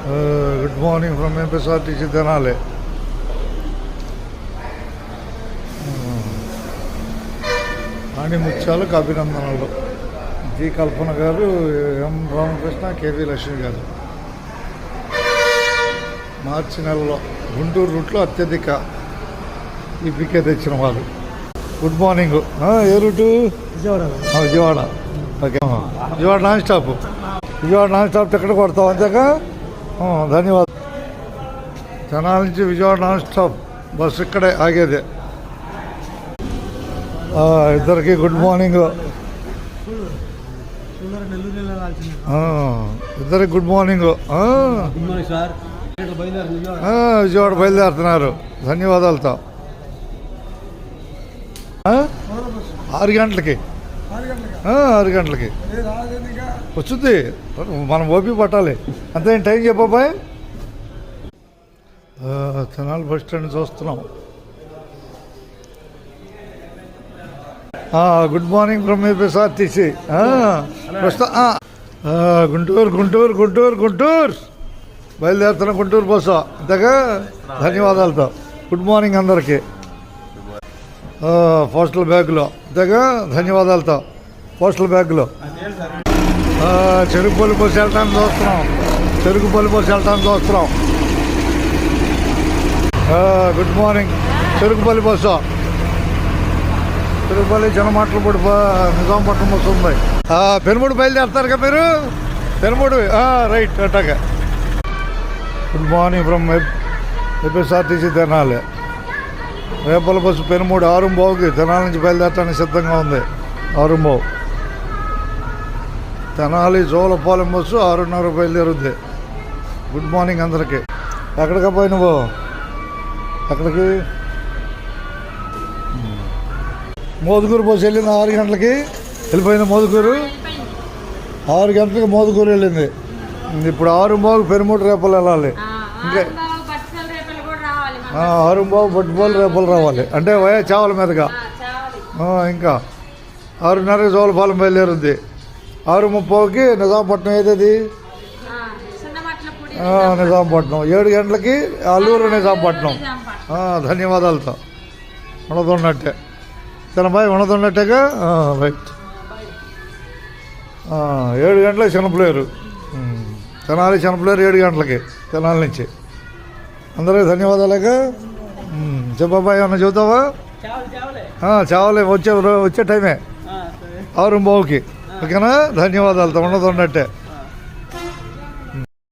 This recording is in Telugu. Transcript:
Good morning from MPSRTC Tenali. Rani ముత్యాలకు అభినందనలు. జి కల్పన గారు, ఎం రామకృష్ణ, కేవీ లక్ష్మి గారు. మార్చి నెలలో గుంటూరు రూట్లో అత్యధిక ఈపీకే తెచ్చిన వాళ్ళు. Good morning. ఏ route? Vijayawada. Okay, Vijayawada non stop. Vijayawada non stop ticket కొడతాం అంతేగా. ధన్యవాదాలు. తెనాలి నుంచి విజయవాడ నాన్ స్టాప్ బస్సు ఇక్కడే ఆగేదే. ఇద్దరికి గుడ్ మార్నింగ్. ఇద్దరికి గుడ్ మార్నింగ్. విజయవాడ బయలుదేరుతున్నారు. ధన్యవాదాలతో. 6 గంటలకి 6 గంటలకి వచ్చింది. మనం ఓపి పట్టాలి అంతే. టైం చెప్పబాయ్. తెనాలి బస్ స్టాండ్ చూస్తున్నాం. Good morning from APSRTC. Guntur Guntur Guntur Guntur బయలుదేరుతున్న గుంటూరు బస్సు అంతేగా. ధన్యవాదాలతో. గుడ్ మార్నింగ్ అందరికీ. పోస్టల్ బ్యాగులో అంతేగా. ధన్యవాదాలతో. పోస్టల్ బ్యాగులో చెరుకుపల్లి బస్సు వెళ్ళటానికి చూస్తున్నాం. చెరుకుపల్లి బస్సు వెళ్ళటానికి చూస్తున్నాం. Good morning. Cherukupalli bus, Tirupati జనమాటలపూడి నిజాంపట్నం బస్సు ఉంది. పెనుమూడు బయలుదేరుతారు కదా మీరు? పెనుమూడు రైట్ అట్టాగా. Good morning from APSRTC Tenali. Repalle bus Penumudu 6:15కి తెనాలి నుంచి బయలుదేరటానికి సిద్ధంగా ఉంది. 6:15. తెనాలి జోలపాలెం బస్సు 6:30 బయలుదేరుద్ది. గుడ్ మార్నింగ్ అందరికీ. ఎక్కడికి పోయి నువ్వు? ఎక్కడికి? మోదుగూరు బస్సు వెళ్ళింది 6 గంటలకి. వెళ్ళిపోయింది మోదుగూరు. 6 గంటలకి మోదుగూరు వెళ్ళింది. ఇప్పుడు 6:15 పెనుమూడు రేపలు వెళ్ళాలి. ఇంకా 6:15 బొట్టుపల్లి రేపలు రావాలి అంటే వయా చావల మీదుగా. ఇంకా 6:30 జోలపాలెం బయలుదేరుద్ది. 6:30కి నిజాంపట్నం. ఏదది? నిజాంపట్నం. 7 గంటలకి అల్లూరు నిజాంపట్నం. ధన్యవాదాలతో. ఉండదున్నట్టే చిన్నబాయి. ఉండదున్నట్టేగా. రైట్. 7 గంటలకి చిన్నపిల్లేరు. తెనాలి చిన్నపిల్లేరు 7 గంటలకి తెనాలి నుంచి. అందరికీ ధన్యవాదాలుగా. చెప్పబాయి ఏమన్నా చెబుతావా? చావలే. వచ్చే టైమే 6:15కి. ఓకేనా? ధన్యవాదాలతో. ఉండదున్నట్టే.